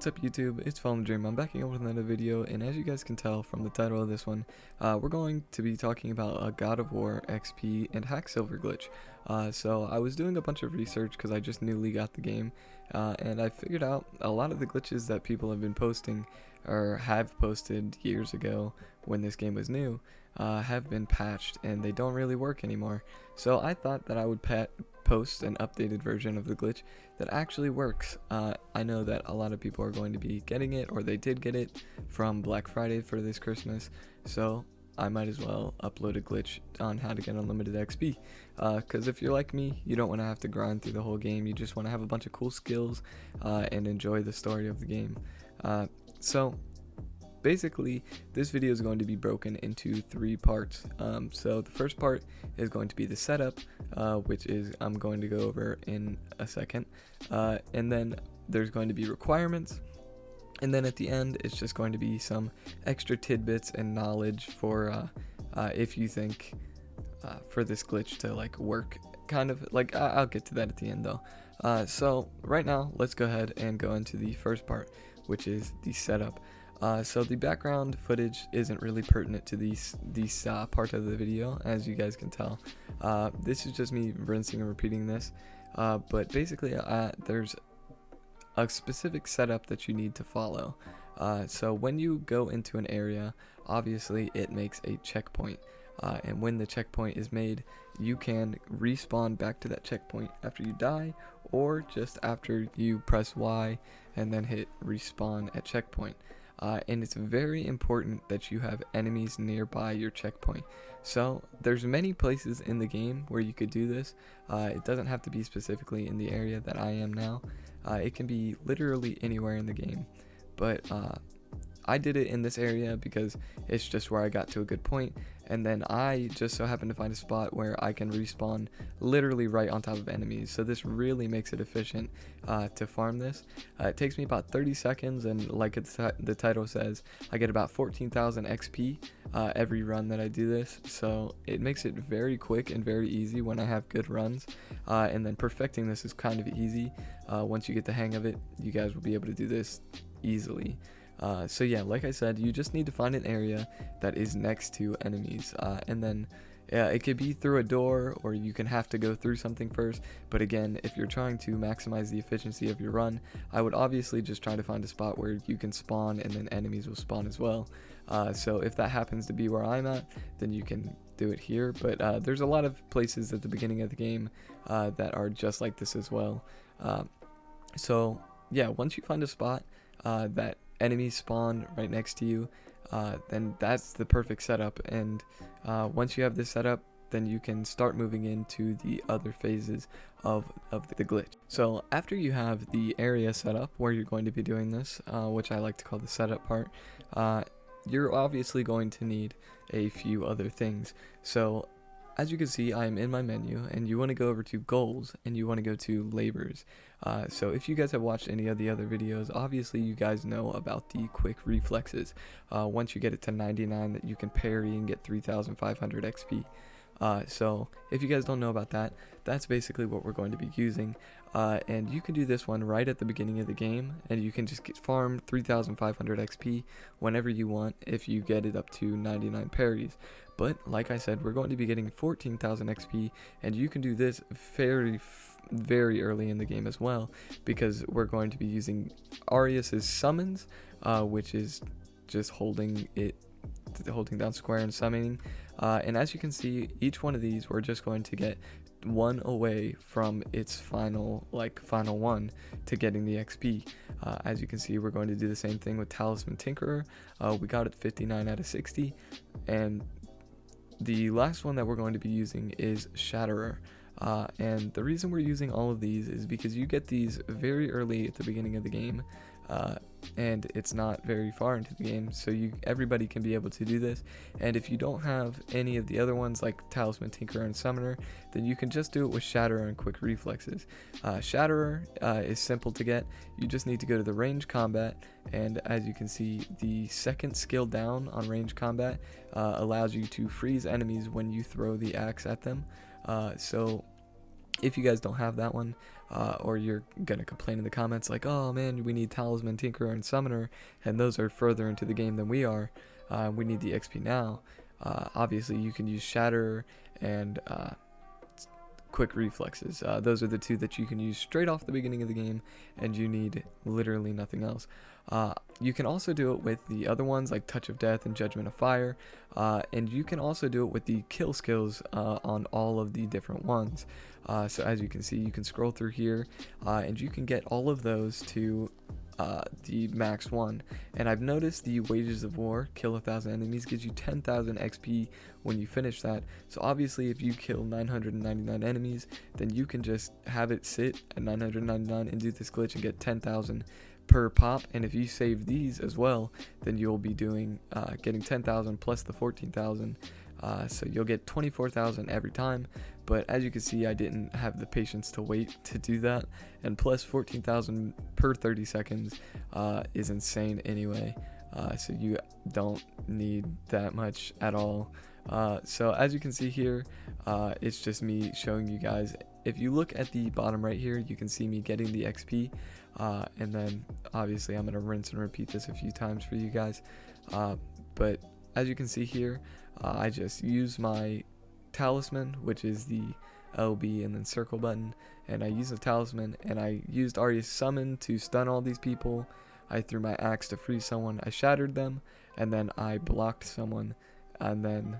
up YouTube, it's Fallen Dream. I'm backing up with another video, and as you guys can tell from the title of this one, we're going to be talking about a God of War XP and Hacksilver Glitch. So I was doing a bunch of research because I just newly got the game, and I figured out a lot of the glitches that people have been posting, or have posted years ago when this game was new, have been patched and they don't really work anymore. So I thought that I would post an updated version of the glitch that actually works. I know that a lot of people are going to be getting it, or they did get it from Black Friday for this Christmas, so I might as well upload a glitch on how to get unlimited XP, because if you're like me, you don't want to have to grind through the whole game. You just want to have a bunch of cool skills and enjoy the story of the game. So basically, this video is going to be broken into 3 parts. So the first part is going to be the setup, which is I'm going to go over in a second, and then there's going to be requirements, and then at the end it's just going to be some extra tidbits and knowledge for if you think for this glitch to like work, kind of like I'll get to that at the end though. So right now let's go ahead and go into the first part, which is the setup. So the background footage isn't really pertinent to this part of the video, as you guys can tell. This is just me rinsing and repeating this, but basically there's a specific setup that you need to follow. So when you go into an area, obviously it makes a checkpoint, and when the checkpoint is made, you can respawn back to that checkpoint after you die, or just after you press Y and then hit respawn at checkpoint. And it's very important that you have enemies nearby your checkpoint. So there's many places in the game where you could do this. It doesn't have to be specifically in the area that I am now. It can be literally anywhere in the game. But I did it in this area because it's just where I got to a good point, and then I just so happened to find a spot where I can respawn literally right on top of enemies. So this really makes it efficient to farm this. It takes me about 30 seconds, and like the title says, I get about 14,000 XP every run that I do this. So it makes it very quick and very easy when I have good runs, and then perfecting this is kind of easy. Once you get the hang of it, you guys will be able to do this easily. So yeah, like I said, you just need to find an area that is next to enemies, and then it could be through a door, or you can have to go through something first. But again, if you're trying to maximize the efficiency of your run, I would obviously just try to find a spot where you can spawn and then enemies will spawn as well. So if that happens to be where I'm at, then you can do it here. But there's a lot of places at the beginning of the game that are just like this as well. So yeah, once you find a spot that enemies spawn right next to you, then that's the perfect setup. And once you have this setup, then you can start moving into the other phases of the glitch. So after you have the area set up where you're going to be doing this, which I like to call the setup part, you're obviously going to need a few other things. So as you can see, I am in my menu, and you want to go over to goals, and you want to go to labors. So if you guys have watched any of the other videos, obviously you guys know about the quick reflexes. Once you get it to 99, that you can parry and get 3,500 XP. So if you guys don't know about that, that's basically what we're going to be using. And you can do this one right at the beginning of the game, and you can just farm 3,500 XP whenever you want if you get it up to 99 parries. But like I said, we're going to be getting 14,000 XP, and you can do this very early in the game as well, because we're going to be using Arius's summons, which is just holding down square and summoning. And as you can see, each one of these we're just going to get one away from its final one to getting the XP. As you can see, we're going to do the same thing with Talisman Tinkerer. We got it 59 out of 60, and the last one that we're going to be using is Shatterer. And the reason we're using all of these is because you get these very early at the beginning of the game, and it's not very far into the game, so everybody can be able to do this. And if you don't have any of the other ones like Talisman, Tinkerer, and Summoner, then you can just do it with Shatterer and Quick Reflexes. Shatterer is simple to get. You just need to go to the range combat, and as you can see, the second skill down on range combat allows you to freeze enemies when you throw the axe at them. So if you guys don't have that one, or you're gonna complain in the comments like, oh man, we need Talisman, Tinkerer, and Summoner, and those are further into the game than we are. We need the XP now. Obviously, you can use Shatter and Quick Reflexes. Those are the two that you can use straight off the beginning of the game, and you need literally nothing else. You can also do it with the other ones like Touch of Death and Judgment of Fire, and you can also do it with the kill skills on all of the different ones. So as you can see, you can scroll through here, and you can get all of those to the max one. And I've noticed the Wages of War, kill 1,000 enemies, gives you 10,000 XP when you finish that. So obviously if you kill 999 enemies, then you can just have it sit at 999 and do this glitch and get 10,000 per pop. And if you save these as well, then you'll be doing getting 10,000 plus the 14,000. So you'll get 24,000 every time, but as you can see, I didn't have the patience to wait to do that, and plus 14,000 per 30 seconds is insane anyway, so you don't need that much at all. So as you can see here, it's just me showing you guys. If you look at the bottom right here, you can see me getting the XP, and then obviously I'm going to rinse and repeat this a few times for you guys, but as you can see here, I just use my talisman, which is the LB and then circle button, and I use the talisman, and I used Arya's summon to stun all these people. I threw my axe to free someone, I shattered them, and then I blocked someone, and then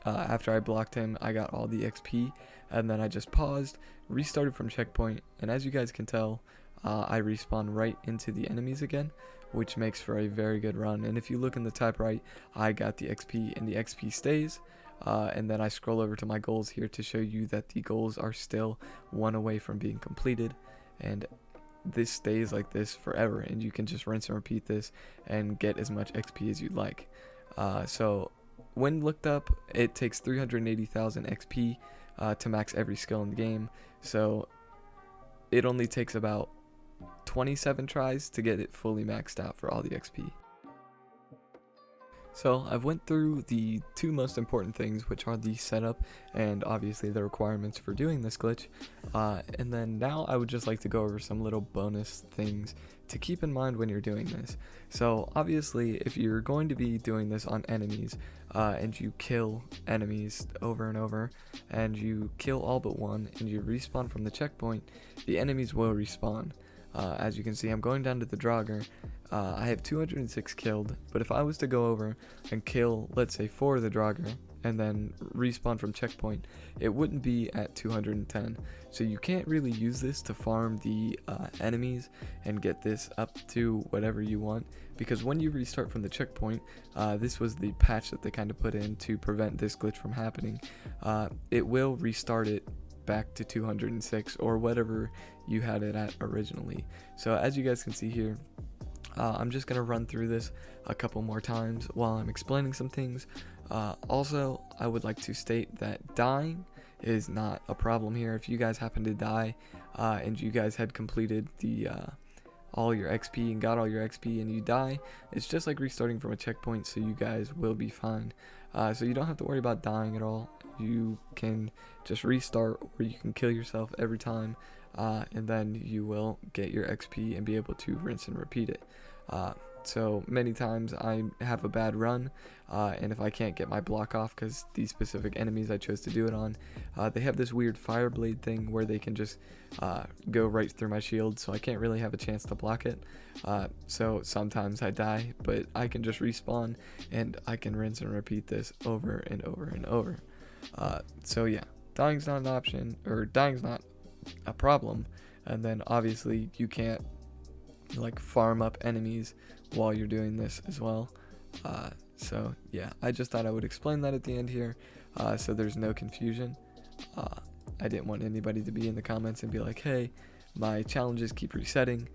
after I blocked him, I got all the XP, and then I just paused, restarted from checkpoint, and as you guys can tell, I respawn right into the enemies again, which makes for a very good run. And if you look in the top right, I got the XP, and the XP stays. And then I scroll over to my goals here to show you that the goals are still one away from being completed, and this stays like this forever, and you can just rinse and repeat this and get as much XP as you'd like. So when looked up, it takes 380,000 XP to max every skill in the game, so it only takes about 27 tries to get it fully maxed out for all the XP. So I've went through the two most important things, which are the setup and obviously the requirements for doing this glitch, and then now I would just like to go over some little bonus things to keep in mind when you're doing this. So obviously if you're going to be doing this on enemies, and you kill enemies over and over, and you kill all but one, and you respawn from the checkpoint, the enemies will respawn. As you can see, I'm going down to the Draugr. I have 206 killed, but if I was to go over and kill, let's say 4 of the Draugr, and then respawn from checkpoint, it wouldn't be at 210. So you can't really use this to farm the enemies and get this up to whatever you want, because when you restart from the checkpoint, this was the patch that they kind of put in to prevent this glitch from happening. It will restart it back to 206 or whatever you had it at originally. So as you guys can see here, I'm just going to run through this a couple more times while I'm explaining some things. Also, I would like to state that dying is not a problem here. If you guys happen to die and you guys had completed the all your XP and got all your XP and you die, it's just like restarting from a checkpoint, so you guys will be fine. So you don't have to worry about dying at all. You can just restart, or you can kill yourself every time, and then you will get your XP and be able to rinse and repeat it. So many times I have a bad run, and if I can't get my block off because these specific enemies I chose to do it on, they have this weird fire blade thing where they can just go right through my shield, so I can't really have a chance to block it. So sometimes I die, but I can just respawn and I can rinse and repeat this over and over and over. So yeah, dying's not an option, or dying's not a problem, and then obviously you can't like farm up enemies while you're doing this as well. So yeah, I just thought I would explain that at the end here, so there's no confusion. I didn't want anybody to be in the comments and be like, hey, my challenges keep resetting,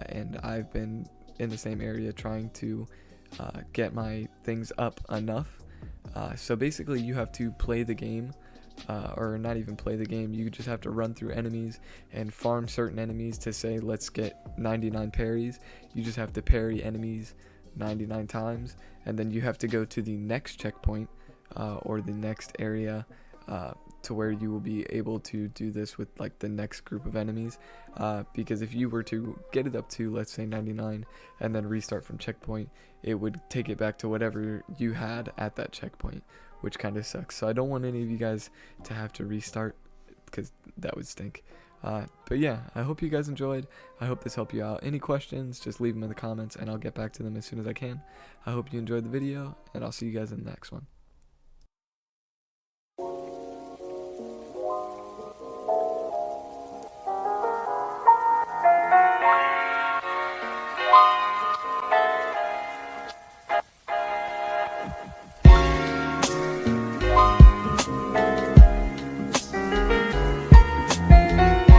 and I've been in the same area trying to get my things up enough. So basically you have to play the game, or not even play the game, you just have to run through enemies and farm certain enemies to say, let's get 99 parries. You just have to parry enemies 99 times, and then you have to go to the next checkpoint, or the next area, to where you will be able to do this with like the next group of enemies, because if you were to get it up to, let's say, 99 and then restart from checkpoint, it would take it back to whatever you had at that checkpoint, which kind of sucks. So I don't want any of you guys to have to restart, because that would stink. But yeah, I hope you guys enjoyed. I hope this helped you out. Any questions, just leave them in the comments and I'll get back to them as soon as I can. I hope you enjoyed the video, and I'll see you guys in the next one.